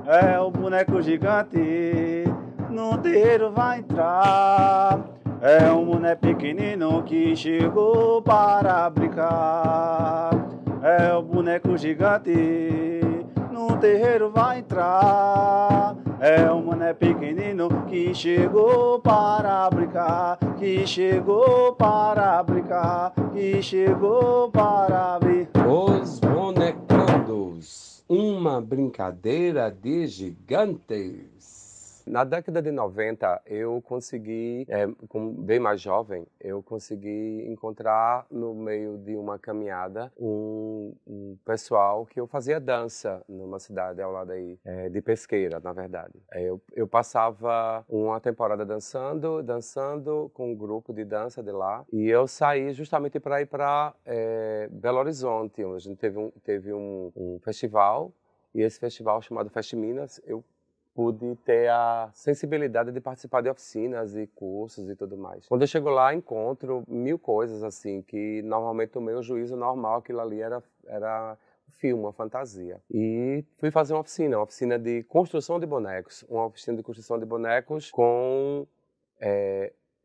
é o boneco gigante, no terreiro vai entrar. É um boneco pequenino que chegou para brincar. É o boneco gigante, no terreiro vai entrar. É um boneco pequenino que chegou para brincar, que chegou para brincar, que chegou para brincar. Os Bonecandos, uma brincadeira de gigantes. Na década de 90, eu consegui, bem mais jovem, eu consegui encontrar no meio de uma caminhada um pessoal que eu fazia dança numa cidade ao lado aí, de Pesqueira, na verdade. Eu passava uma temporada dançando com um grupo de dança de lá, e eu saí justamente para ir para Belo Horizonte, onde a gente teve um festival, e esse festival chamado Fest Minas, eu pude ter a sensibilidade de participar de oficinas e cursos e tudo mais. Quando eu chego lá, encontro mil coisas assim, que normalmente o meu juízo normal, aquilo ali era um filme, uma fantasia. E fui fazer uma oficina de construção de bonecos, uma oficina de construção de bonecos com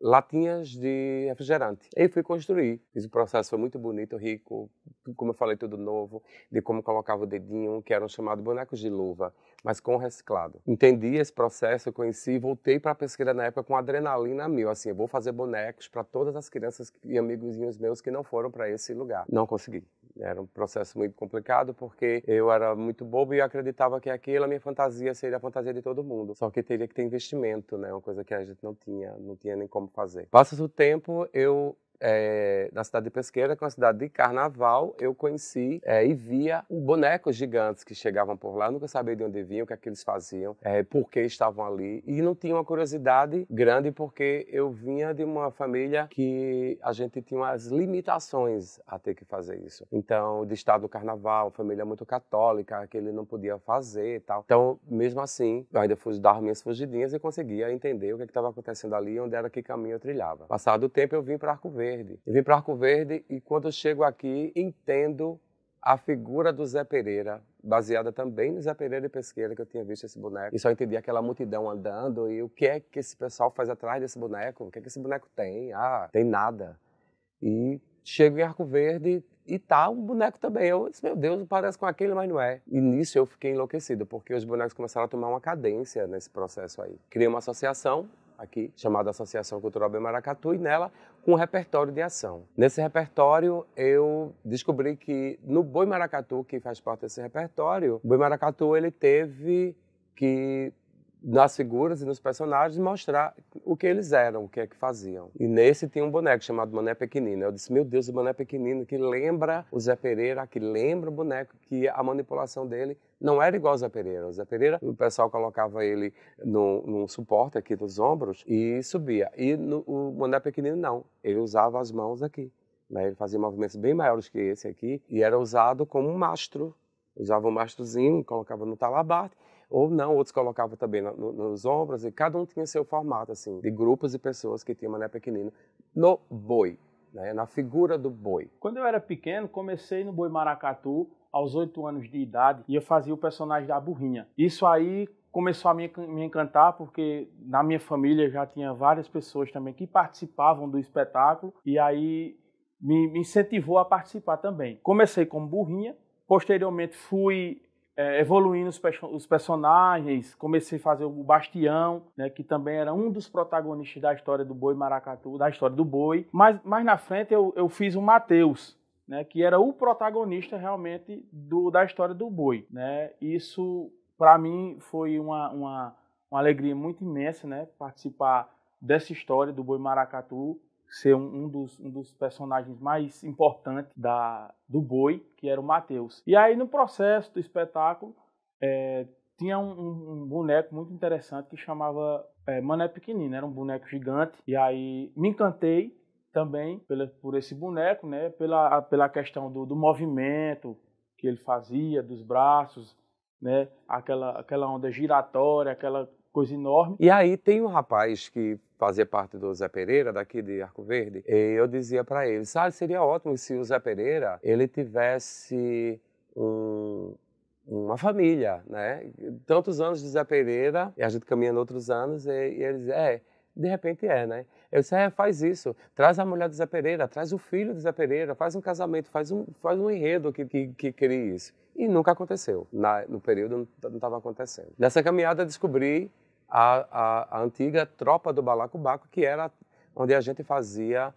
latinhas de refrigerante. E fui construir. Fiz o processo, foi muito bonito, rico, como eu falei, tudo novo, de como colocava o dedinho, que eram chamados bonecos de luva, mas com reciclado. Entendi esse processo, eu conheci, voltei para a Pesqueira na época com adrenalina mil, assim, eu vou fazer bonecos para todas as crianças e amiguinhos meus que não foram para esse lugar. Não consegui. Era um processo muito complicado, porque eu era muito bobo e eu acreditava que aquilo, a minha fantasia seria a fantasia de todo mundo. Só que teria que ter investimento, né? Uma coisa que a gente não tinha nem como fazer. Passa o tempo, na cidade de Pesqueira, que é uma cidade de carnaval, eu conheci e via bonecos gigantes que chegavam por lá. Eu nunca sabia de onde vinham, o que é que eles faziam, por que estavam ali. E não tinha uma curiosidade grande, porque eu vinha de uma família que a gente tinha umas limitações a ter que fazer isso. Então, de estar no carnaval, família muito católica, que ele não podia fazer e tal. Então, mesmo assim, eu ainda fui dar minhas fugidinhas e conseguia entender o que estava acontecendo ali, onde era que caminho eu trilhava. Passado o tempo, eu vim para Arco Verde. Eu vim para Arco Verde e quando eu chego aqui, entendo a figura do Zé Pereira, baseada também no Zé Pereira de Pesqueira, que eu tinha visto esse boneco. E só entendi aquela multidão andando e o que é que esse pessoal faz atrás desse boneco, o que é que esse boneco tem? Ah, tem nada. E chego em Arco Verde e tá um boneco também. Eu disse, meu Deus, parece com aquele, mas não é. E nisso eu fiquei enlouquecido, porque os bonecos começaram a tomar uma cadência nesse processo aí. Criei uma associação aqui, chamada Associação Cultural Boi Maracatu, e nela com um repertório de ação. Nesse repertório, eu descobri que no Boi Maracatu, que faz parte desse repertório, o Boi Maracatu ele teve que, nas figuras e nos personagens, mostrar o que eles eram, o que é que faziam. E nesse tinha um boneco chamado Mané Pequenino. Eu disse, meu Deus, o Mané Pequenino, que lembra o Zé Pereira, que lembra o boneco, que a manipulação dele não era igual ao Zé Pereira. O Zé Pereira, o pessoal colocava ele num suporte aqui dos ombros e subia. E o Mané Pequenino não, ele usava as mãos aqui. Né? Ele fazia movimentos bem maiores que esse aqui e era usado como um mastro. Usava um mastrozinho, colocava no talabarte, ou não, outros colocavam também nos ombros, e cada um tinha seu formato, assim, de grupos de pessoas que tinham Mané Pequenino no boi, né, na figura do boi. Quando eu era pequeno, comecei no Boi Maracatu, aos 8 anos de idade, e eu fazia o personagem da Burrinha. Isso aí começou a me encantar, porque na minha família já tinha várias pessoas também que participavam do espetáculo, e aí me incentivou a participar também. Comecei como Burrinha, posteriormente fui evoluindo os personagens, comecei a fazer o Bastião, né, que também era um dos protagonistas da história do Boi Maracatu, da história do boi. Mas mais na frente eu fiz o Mateus, né, que era o protagonista realmente da história do boi. Né? Isso, para mim, foi uma alegria muito imensa, né, participar dessa história do Boi Maracatu, ser um dos personagens mais importantes do boi, que era o Mateus. E aí, no processo do espetáculo, tinha um boneco muito interessante que chamava Mané Pequenino, era um boneco gigante. E aí, me encantei também por esse boneco, né, pela questão do movimento que ele fazia, dos braços, né, aquela onda giratória, aquela coisa enorme. E aí tem um rapaz que fazia parte do Zé Pereira, daqui de Arco Verde, e eu dizia para ele, seria ótimo se o Zé Pereira ele tivesse uma família, né? Tantos anos de Zé Pereira, e a gente caminhando outros anos, e eles dizem, de repente né? Eu disse, faz isso, traz a mulher do Zé Pereira, traz o filho do Zé Pereira, faz um casamento, faz um enredo que crie isso. E nunca aconteceu, no período não estava acontecendo. Nessa caminhada eu descobri a antiga Tropa do Balacobaco, que era onde a gente fazia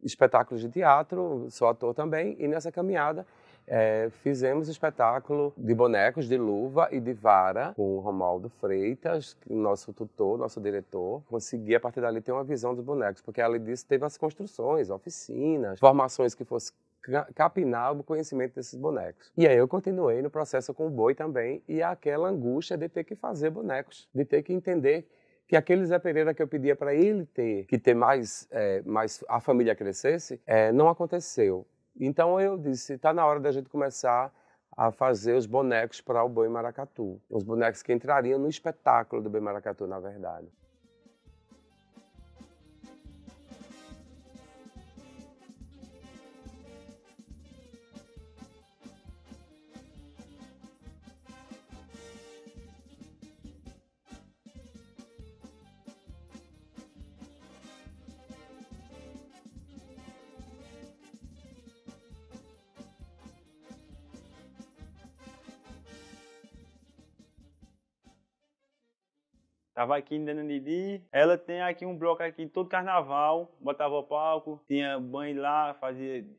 espetáculos de teatro, sou ator também, e nessa caminhada fizemos espetáculo de bonecos de luva e de vara com o Romualdo Freitas, nosso tutor, nosso diretor. Consegui, a partir dali, ter uma visão dos bonecos, porque além disso teve as construções, oficinas, formações que fossem capinar o conhecimento desses bonecos. E aí eu continuei no processo com o boi também, e aquela angústia de ter que fazer bonecos, de ter que entender que aquele Zé Pereira que eu pedia para ele ter mais a família crescesse, não aconteceu. Então eu disse, está na hora da gente começar a fazer os bonecos para o Boi Maracatu. Os bonecos que entrariam no espetáculo do Boi Maracatu, na verdade. Tava aqui dando Didi, ela tem aqui um bloco aqui todo carnaval, botava o palco, tinha banho lá,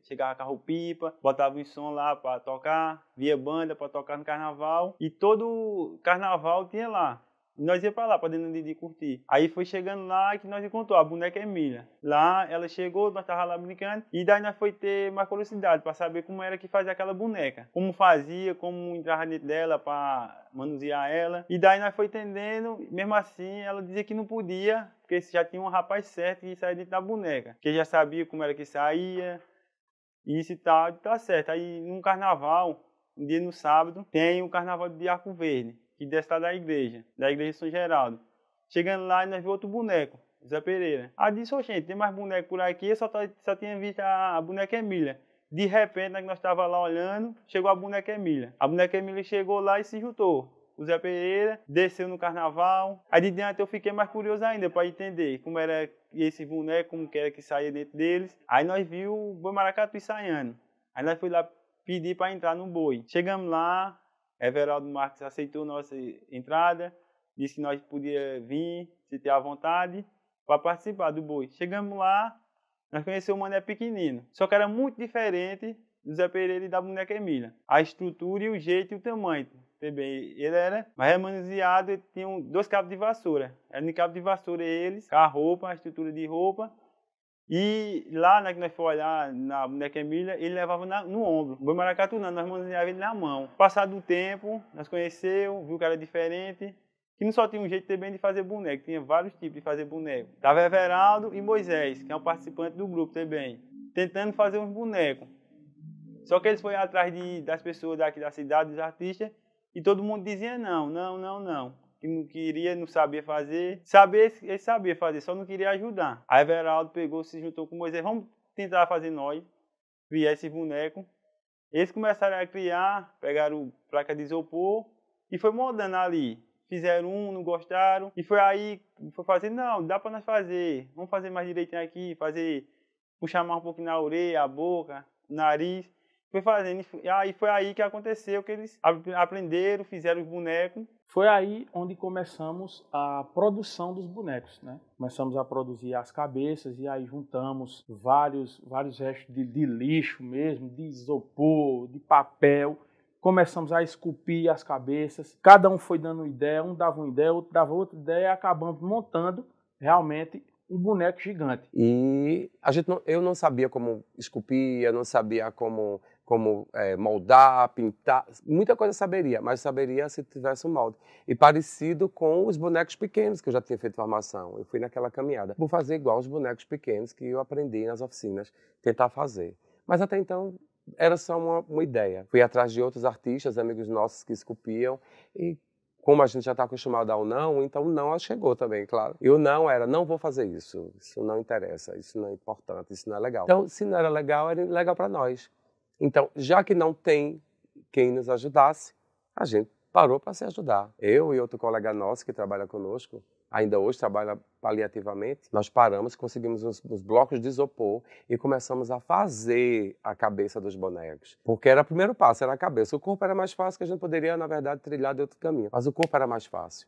chegava carro-pipa, botava um som lá para tocar, via banda para tocar no carnaval, e todo carnaval tinha lá. Nós ia para lá, para dentro do Didi curtir. Aí foi chegando lá que nós encontrou a boneca Emília. Lá ela chegou, nós tava lá brincando, e daí nós foi ter mais curiosidade para saber como era que fazia aquela boneca. Como fazia, como entrava dentro dela para manusear ela. E daí nós foi entendendo, mesmo assim ela dizia que não podia, porque já tinha um rapaz certo que saía dentro da boneca. Que já sabia como era que saía, isso e tal, tá certo. Aí num carnaval, um dia no sábado, tem o carnaval de Arco Verde, que desce lá da igreja de São Geraldo. Chegando lá, nós vimos outro boneco, Zé Pereira. Aí disse, gente, tem mais boneco por aqui, eu só tinha visto a boneca Emília. De repente, nós estávamos lá olhando, chegou a boneca Emília. A boneca Emília chegou lá e se juntou. O Zé Pereira desceu no carnaval. Aí de diante eu fiquei mais curioso ainda para entender como era esse boneco, como que era que saía dentro deles. Aí nós vimos o Boi Maracatu ensaiando. Aí nós fomos lá pedir para entrar no boi. Chegamos lá, Everaldo Marques aceitou nossa entrada, disse que nós podíamos vir, se ter à vontade, para participar do boi. Chegamos lá, nós conhecemos o Mané pequenino, só que era muito diferente do Zé Pereira e da boneca Emília. A estrutura e o jeito e o tamanho. Também. Ele era mais manuseado, ele tinha 2 cabos de vassoura. Era no cabo de vassoura eles, com a roupa, a estrutura de roupa. E lá, que nós fomos olhar na boneca Emília, ele levava no ombro. O Boi Maracatu não, nós manuseava ele na mão. Passado o tempo, nós conhecemos, viu que era diferente. Que não só tinha um jeito também de fazer boneco, tinha vários tipos de fazer boneco. Tava Everaldo e Moisés, que é um participante do grupo também, tentando fazer uns bonecos. Só que eles foram atrás das pessoas daqui da cidade, dos artistas, e todo mundo dizia não. Que não queria, não sabia fazer. Ele sabia fazer, só não queria ajudar. Aí Everaldo pegou, se juntou com Moisés, vamos tentar fazer nós, criar esse boneco. Eles começaram a criar, pegaram placa de isopor e foi moldando ali. Fizeram não gostaram, e foi aí, foi fazer, não, dá para nós fazer, vamos fazer mais direitinho aqui, puxar mais um pouquinho na orelha, a boca, o nariz. Foi fazendo, e aí foi aí que aconteceu, que eles aprenderam, fizeram os bonecos. Foi aí onde começamos a produção dos bonecos, né? Começamos a produzir as cabeças e aí juntamos vários restos de lixo mesmo, de isopor, de papel. Começamos a esculpir as cabeças, cada um foi dando uma ideia, um dava uma ideia, outro dava outra ideia, e acabamos montando realmente um boneco gigante. E eu não sabia como esculpir, eu não sabia como moldar, pintar, muita coisa saberia, mas saberia se tivesse um molde. E parecido com os bonecos pequenos que eu já tinha feito formação. Eu fui naquela caminhada. Vou fazer igual os bonecos pequenos que eu aprendi nas oficinas, tentar fazer. Mas até então era só uma ideia. Fui atrás de outros artistas, amigos nossos que esculpiam, e como a gente já está acostumado ao não, então o não chegou também, claro. E o não era, não vou fazer isso não interessa, isso não é importante, isso não é legal. Então, se não era legal para nós. Então, já que não tem quem nos ajudasse. A gente parou para se ajudar. Eu e outro colega nosso que trabalha conosco, ainda hoje trabalha paliativamente, nós paramos, conseguimos os blocos de isopor e começamos a fazer a cabeça dos bonecos. Porque era o primeiro passo, era a cabeça. O corpo era mais fácil, que a gente poderia, na verdade, trilhar de outro caminho. Mas o corpo era mais fácil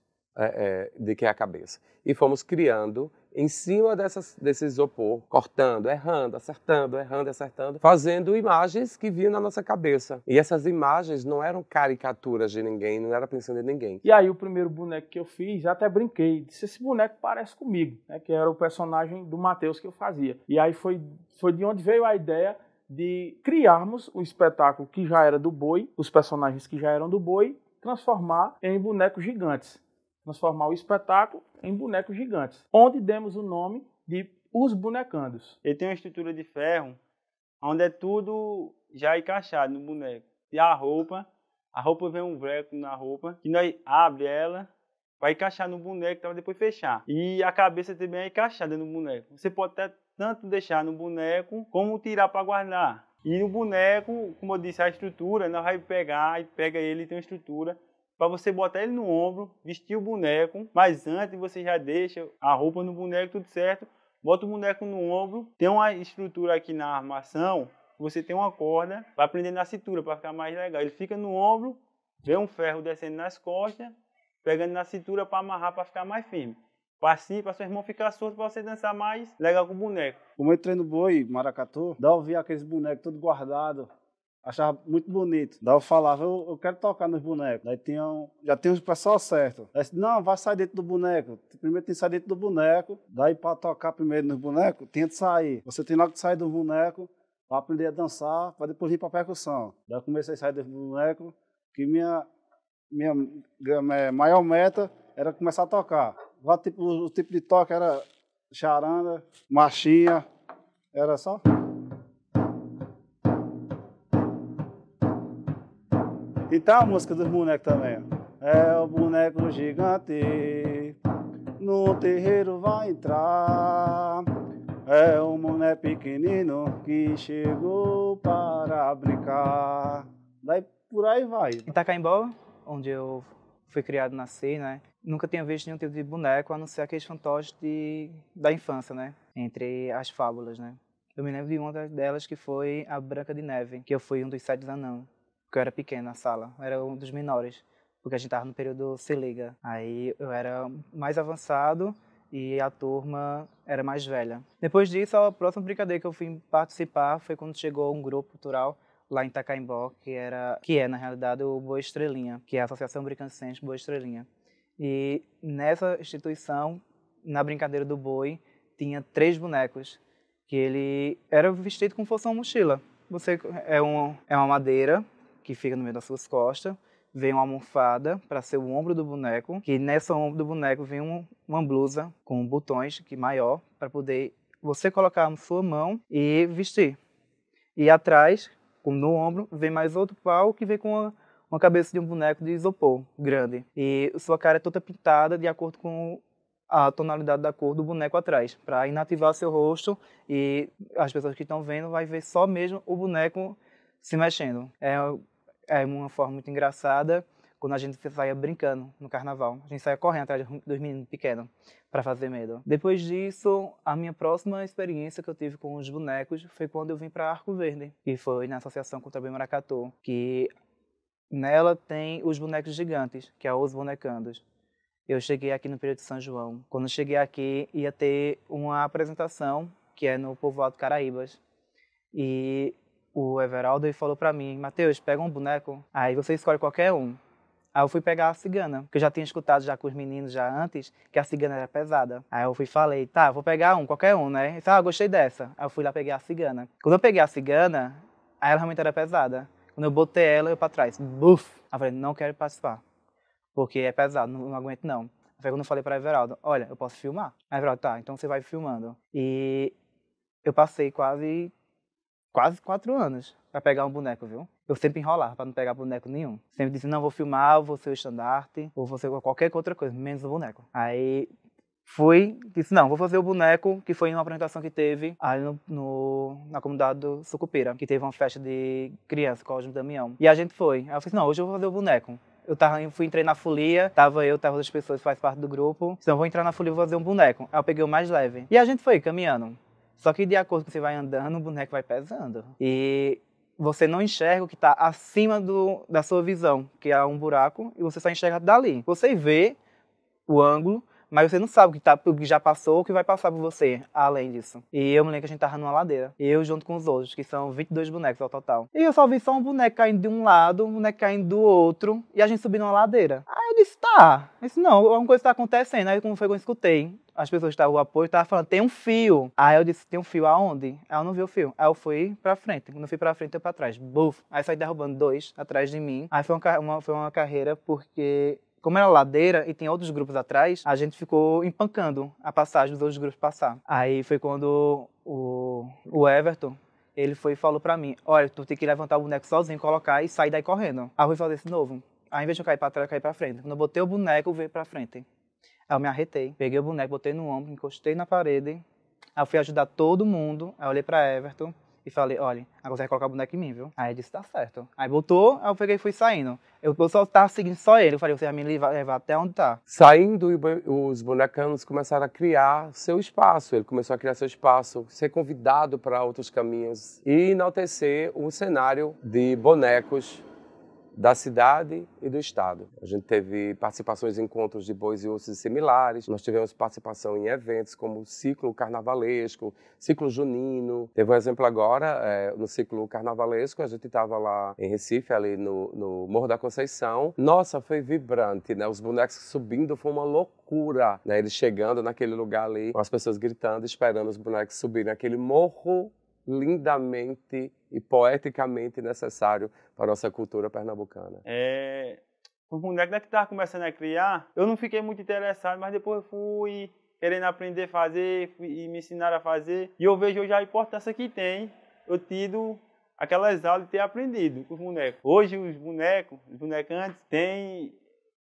do que a cabeça. E fomos criando em cima desse isopor, cortando, errando, acertando, fazendo imagens que vinham na nossa cabeça. E essas imagens não eram caricaturas de ninguém, não era pensando em ninguém. E aí o primeiro boneco que eu fiz, até brinquei, disse, esse boneco parece comigo, né, que era o personagem do Matheus que eu fazia. E aí foi de onde veio a ideia de criarmos um espetáculo que já era do boi, os personagens que já eram do boi, transformar em bonecos gigantes. Transformar o espetáculo em bonecos gigantes, onde demos o nome de Os Bonecandos. Ele tem uma estrutura de ferro, onde é tudo já encaixado no boneco. E a roupa vem um breco na roupa, que nós abre ela, vai encaixar no boneco para depois fechar. E a cabeça também é encaixada no boneco. Você pode até tanto deixar no boneco, como tirar para guardar. E no boneco, como eu disse, a estrutura, nós vai pegar e pega ele e tem uma estrutura, para você botar ele no ombro, vestir o boneco, mas antes você já deixa a roupa no boneco, tudo certo, bota o boneco no ombro, tem uma estrutura aqui na armação, você tem uma corda, vai prender na cintura para ficar mais legal. Ele fica no ombro, vem um ferro descendo nas costas, pegando na cintura para amarrar, para ficar mais firme. Para seu irmão ficar solto, para você dançar mais legal com o boneco. Como eu entrei no boi, maracatu, daí eu vi aqueles bonecos tudo guardados. Achava muito bonito. Daí eu falava, eu quero tocar nos bonecos. Daí já tinha os pessoal certo. Daí disse, não, vai sair dentro do boneco. Primeiro tem que sair dentro do boneco. Daí para tocar primeiro nos bonecos, tem que sair. Você tem logo que sair do boneco para aprender a dançar, para depois vir para a percussão. Daí eu comecei a sair do boneco, que minha maior meta era começar a tocar. O tipo de toque era charanga, marchinha, era só... Então a música dos bonecos também. É o boneco gigante, no terreiro vai entrar. É um boneco pequenino que chegou para brincar. Daí por aí vai. Em Itacaimbó, onde eu fui criado e nasci, né? Nunca tinha visto nenhum tipo de boneco, a não ser aqueles fantoches da infância, né? Entre as fábulas, né? Eu me lembro de uma delas que foi a Branca de Neve, que eu fui um dos 7 anãos. Porque eu era pequeno na sala, eu era um dos menores, porque a gente estava no período Se Liga. Aí eu era mais avançado e a turma era mais velha. Depois disso, a próxima brincadeira que eu fui participar foi quando chegou um grupo cultural lá em Itacaimbó, que é na realidade o Boa Estrelinha, que é a Associação Brincancense Boa Estrelinha. E nessa instituição, na brincadeira do boi, tinha 3 bonecos, que ele era vestido como se fosse uma mochila. Você é uma madeira que fica no meio das suas costas, vem uma almofada para ser o ombro do boneco, que nessa ombro do boneco vem uma blusa com botões que maior, para poder você colocar na sua mão e vestir. E atrás, no ombro, vem mais outro pau que vem com uma cabeça de um boneco de isopor grande. E sua cara é toda pintada de acordo com a tonalidade da cor do boneco atrás, para inativar seu rosto e as pessoas que estão vendo vai ver só mesmo o boneco se mexendo. É uma forma muito engraçada quando a gente saia brincando no carnaval. A gente saia correndo atrás dos meninos pequenos para fazer medo. Depois disso, a minha próxima experiência que eu tive com os bonecos foi quando eu vim para Arco Verde, que foi na Associação Contra Boi Maracatu, que nela tem os bonecos gigantes, que é os bonecandos. Eu cheguei aqui no período de São João. Quando eu cheguei aqui, ia ter uma apresentação, que é no povoado Caraíbas. E o Everaldo falou pra mim, Matheus, pega um boneco, aí você escolhe qualquer um. Aí eu fui pegar a cigana, porque eu já tinha escutado já com os meninos já antes, que a cigana era pesada. Aí eu falei, tá, vou pegar qualquer um, né? Ele disse, gostei dessa. Aí eu fui lá pegar a cigana. Quando eu peguei a cigana, aí ela realmente era pesada. Quando eu botei ela, eu pra trás, buf! Aí eu falei, não quero participar, porque é pesado, não aguento não. Aí quando eu falei pra Everaldo, olha, eu posso filmar? Aí Everaldo, tá, então você vai filmando. E eu passei quase 4 anos para pegar um boneco, viu? Eu sempre enrolava para não pegar boneco nenhum. Sempre disse, não, vou filmar, vou ser o estandarte, ou vou ser qualquer outra coisa, menos o boneco. Aí Disse, não, vou fazer o boneco, que foi em uma apresentação que teve ali na comunidade do Sucupira, que teve uma festa de criança, Cosme e Damião. E a gente foi. Aí eu falei, não, hoje eu vou fazer o boneco. Entrei na folia, tava outras pessoas que fazem parte do grupo. Então, vou entrar na folia e vou fazer um boneco. Aí eu peguei o mais leve. E a gente foi caminhando. Só que de acordo com você vai andando, o boneco vai pesando. E você não enxerga o que está acima da sua visão, que é um buraco, e você só enxerga dali. Você vê o ângulo, mas você não sabe o que já passou ou o que vai passar por você, além disso. E eu me lembro que a gente tava numa ladeira. Eu junto com os outros, que são 22 bonecos ao total. E eu só vi só um boneco caindo de um lado, um boneco caindo do outro, e a gente subindo uma ladeira. Aí eu disse, tá. Eu disse, não, alguma coisa tá acontecendo. Aí como foi que eu escutei? As pessoas que estavam no apoio estavam falando, tem um fio. Aí eu disse, tem um fio aonde? Aí eu não vi o fio. Aí eu fui pra frente. Quando eu fui pra frente, eu pra trás. Buf! Aí saí derrubando 2 atrás de mim. Aí foi uma carreira porque, como era ladeira e tem outros grupos atrás, a gente ficou empancando a passagem dos outros grupos passar. Aí foi quando o Everton, ele foi e falou pra mim, olha, tu tem que levantar o boneco sozinho, colocar e sair daí correndo. Aí eu fui fazer isso de novo. Aí, ao invés de eu cair pra trás, eu caí pra frente. Quando eu botei o boneco, eu veio pra frente. Aí eu me arretei, peguei o boneco, botei no ombro, encostei na parede. Aí eu fui ajudar todo mundo. Aí eu olhei pra Everton e falei, olha, agora você vai colocar o boneco em mim, viu? Aí ele disse, tá certo. Aí botou, aí eu peguei e fui saindo. Eu só tava seguindo só ele. Eu falei, você vai me levar até onde tá. Saindo, os bonecanos começaram a criar seu espaço. Ele começou a criar seu espaço, ser convidado para outros caminhos e enaltecer o cenário de bonecos da cidade e do estado. A gente teve participações em encontros de bois e ossos similares, nós tivemos participação em eventos como o ciclo carnavalesco, ciclo junino. Teve um exemplo agora, no ciclo carnavalesco, a gente estava lá em Recife, ali no Morro da Conceição. Nossa, foi vibrante, né? Os bonecos subindo foi uma loucura, né? Eles chegando naquele lugar ali, com as pessoas gritando, esperando os bonecos subirem naquele morro lindamente e poeticamente necessário para a nossa cultura pernambucana. Os bonecos que estava começando a criar, eu não fiquei muito interessado, mas depois eu fui querendo aprender a fazer e me ensinaram a fazer. E eu vejo hoje a importância que tem eu tido aquelas aulas de ter aprendido com os bonecos. Hoje os bonecantes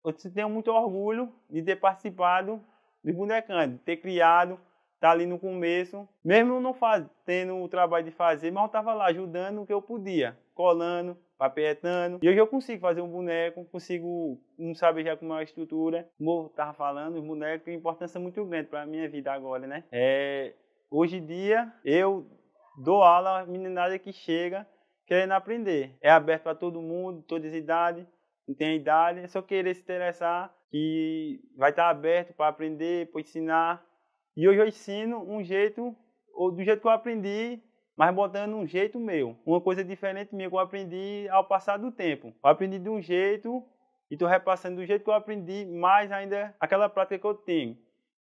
eu tenho muito orgulho de ter participado dos bonecantes, de ter criado, tá ali no começo, mesmo não tendo o trabalho de fazer, mas eu estava lá ajudando o que eu podia, colando, papetando. E hoje eu consigo fazer um boneco, não saber já como é a estrutura. Como eu estava falando, os bonecos têm importância muito grande para a minha vida agora, né? Hoje em dia, eu dou aula à meninada que chega querendo aprender. É aberto para todo mundo, todas as idades, não tem idade, é só querer se interessar, que vai estar aberto para aprender, para ensinar. E hoje eu ensino do jeito que eu aprendi, mas botando um jeito meu. Uma coisa diferente minha que eu aprendi ao passar do tempo. Eu aprendi de um jeito e estou repassando do jeito que eu aprendi, mais ainda aquela prática que eu tenho.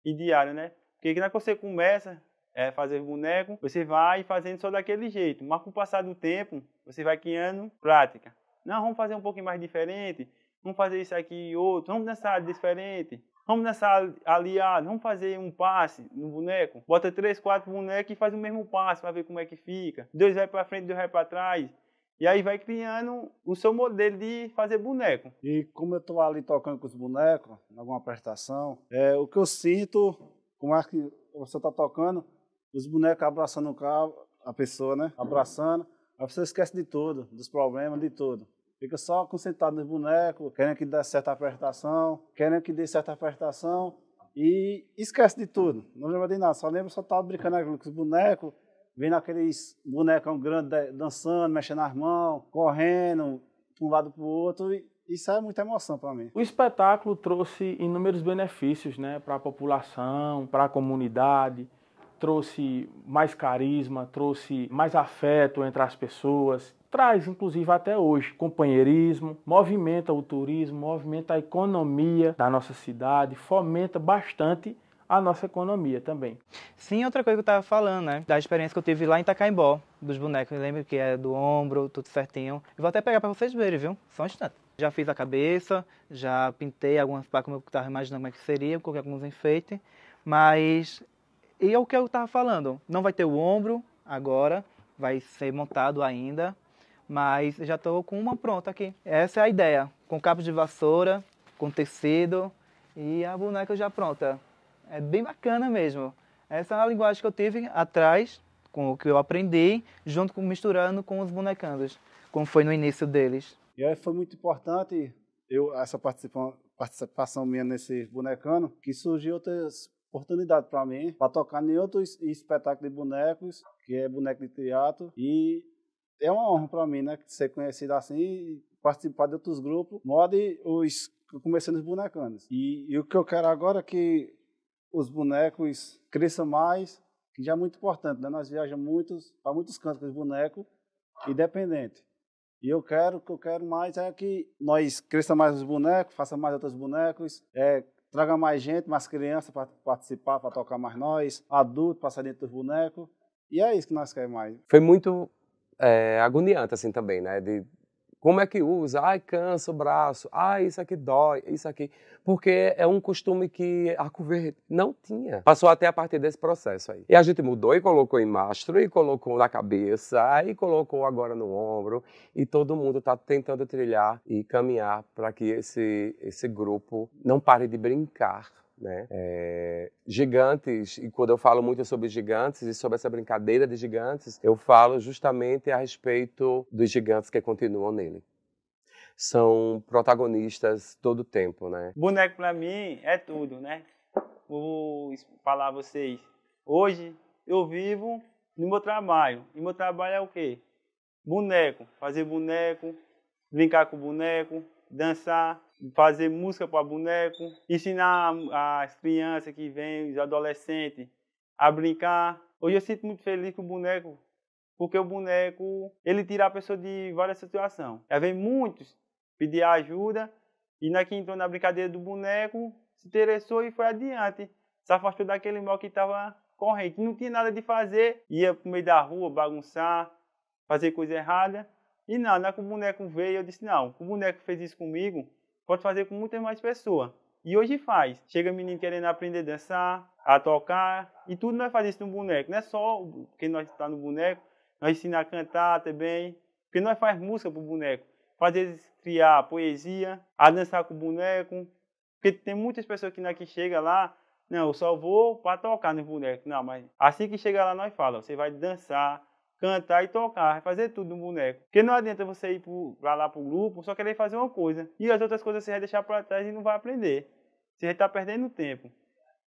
E diária, né? Porque quando você começa a fazer boneco, você vai fazendo só daquele jeito. Mas com o passar do tempo, você vai criando prática. Não, vamos fazer um pouquinho mais diferente. Vamos fazer isso aqui e outro. Vamos dançar diferente. Vamos dançar aliado, vamos fazer um passe no boneco. Bota 3, 4 bonecos e faz o mesmo passe para ver como é que fica. 2 vai para frente, 2 vai para trás. E aí vai criando o seu modelo de fazer boneco. E como eu estou ali tocando com os bonecos, em alguma prestação, o que eu sinto, como é que você está tocando, os bonecos abraçando a pessoa, né? Abraçando, aí você esquece de tudo, dos problemas, de tudo. Fica só concentrado nos bonecos, querendo que dê certa apertação, e esquece de tudo. Não lembra de nada, só tá brincando com os bonecos, vendo aqueles bonecão grandes dançando, mexendo as mãos, correndo de um lado para o outro. E isso é muita emoção para mim. O espetáculo trouxe inúmeros benefícios, né, para a população, para a comunidade. Trouxe mais carisma, trouxe mais afeto entre as pessoas. Traz, inclusive, até hoje, companheirismo, movimenta o turismo, movimenta a economia da nossa cidade, fomenta bastante a nossa economia também. Sim, outra coisa que eu estava falando, né? Da experiência que eu tive lá em Itacaimbó, dos bonecos. Eu lembro que é do ombro, tudo certinho. Eu vou até pegar para vocês verem, viu? Só um instante. Já fiz a cabeça, já pintei algumas partes como eu estava imaginando como é que seria, coloquei alguns enfeites, mas... E é o que eu estava falando, não vai ter o ombro agora, vai ser montado ainda, mas já estou com uma pronta aqui. Essa é a ideia, com cabo de vassoura, com tecido e a boneca já pronta. É bem bacana mesmo. Essa é a linguagem que eu tive atrás, com o que eu aprendi, junto com misturando com os bonecandos, como foi no início deles. E aí foi muito importante essa participação minha nesse bonecano, que surgiu outras oportunidades para mim, para tocar em outros espetáculos de bonecos, que é boneco de teatro, e é uma honra para mim, né, ser conhecido assim e participar de outros grupos, eu comecei nos bonecanos. E o que eu quero agora é que os bonecos cresçam mais, que já é muito importante, né? Nós viajamos para muitos cantos com os bonecos, independente. E o que eu quero mais é que nós cresça mais os bonecos, faça mais outros bonecos, traga mais gente, mais crianças para participar, para tocar mais nós, adultos, passar dentro dos bonecos. E é isso que nós queremos mais. Foi muito agoniante assim também, né? De como é que usa? Ai, cansa o braço. Ai, isso aqui dói, isso aqui. Porque é um costume que Arco Verde não tinha. Passou até a partir desse processo aí. E a gente mudou e colocou em mastro, e colocou na cabeça, aí colocou agora no ombro. E todo mundo está tentando trilhar e caminhar para que esse grupo não pare de brincar. Né? Gigantes, e quando eu falo muito sobre gigantes e sobre essa brincadeira de gigantes, eu falo justamente a respeito dos gigantes que continuam nele. São protagonistas todo o tempo, né? Boneco para mim é tudo, né? Vou falar a vocês. Hoje eu vivo no meu trabalho. E meu trabalho é o quê? Boneco. Fazer boneco, brincar com boneco, dançar, fazer música para boneco, ensinar as crianças que vêm, os adolescentes, a brincar. Hoje eu sinto muito feliz com o boneco, porque o boneco, ele tira a pessoa de várias situações. Já vem muitos pedir ajuda, e na que entrou na brincadeira do boneco, se interessou e foi adiante. Se afastou daquele mal que estava corrente. Não tinha nada de fazer, ia pro meio da rua, bagunçar, fazer coisa errada. E não, na que o boneco veio, eu disse, não, o boneco fez isso comigo, pode fazer com muitas mais pessoas. E hoje faz. Chega menino querendo aprender a dançar, a tocar, e tudo nós fazemos isso no boneco. Não é só porque nós estamos no boneco, nós ensinamos a cantar também, porque nós fazemos música para o boneco. Fazer criar poesia, a dançar com o boneco, porque tem muitas pessoas que chegam lá, não, eu só vou para tocar no boneco. Não, mas assim que chega lá nós falamos, você vai dançar, cantar e tocar, vai fazer tudo no boneco. Porque não adianta você ir para lá para o grupo, só querer fazer uma coisa. E as outras coisas você vai deixar para trás e não vai aprender. Você vai estar perdendo tempo.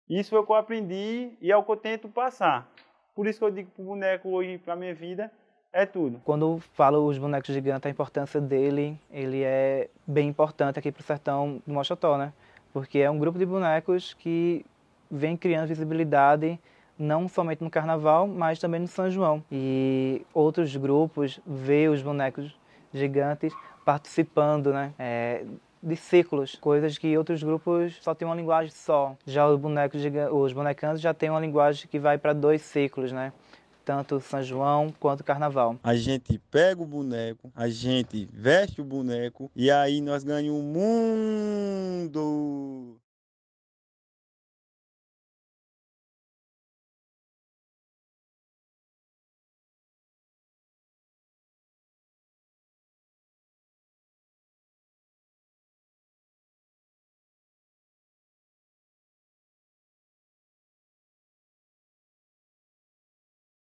Isso foi o que eu aprendi e é o que eu tento passar. Por isso que eu digo que o boneco hoje, para a minha vida, é tudo. Quando eu falo os bonecos gigantes, a importância dele, ele é bem importante aqui para o sertão do Mochotó, né? Porque é um grupo de bonecos que vem criando visibilidade não somente no Carnaval, mas também no São João. E outros grupos veem os bonecos gigantes participando, né, de ciclos, coisas que outros grupos só têm uma linguagem só. Já os bonecantes já têm uma linguagem que vai para 2 ciclos, né? Tanto São João quanto Carnaval. A gente pega o boneco, a gente veste o boneco e aí nós ganhamos o mundo.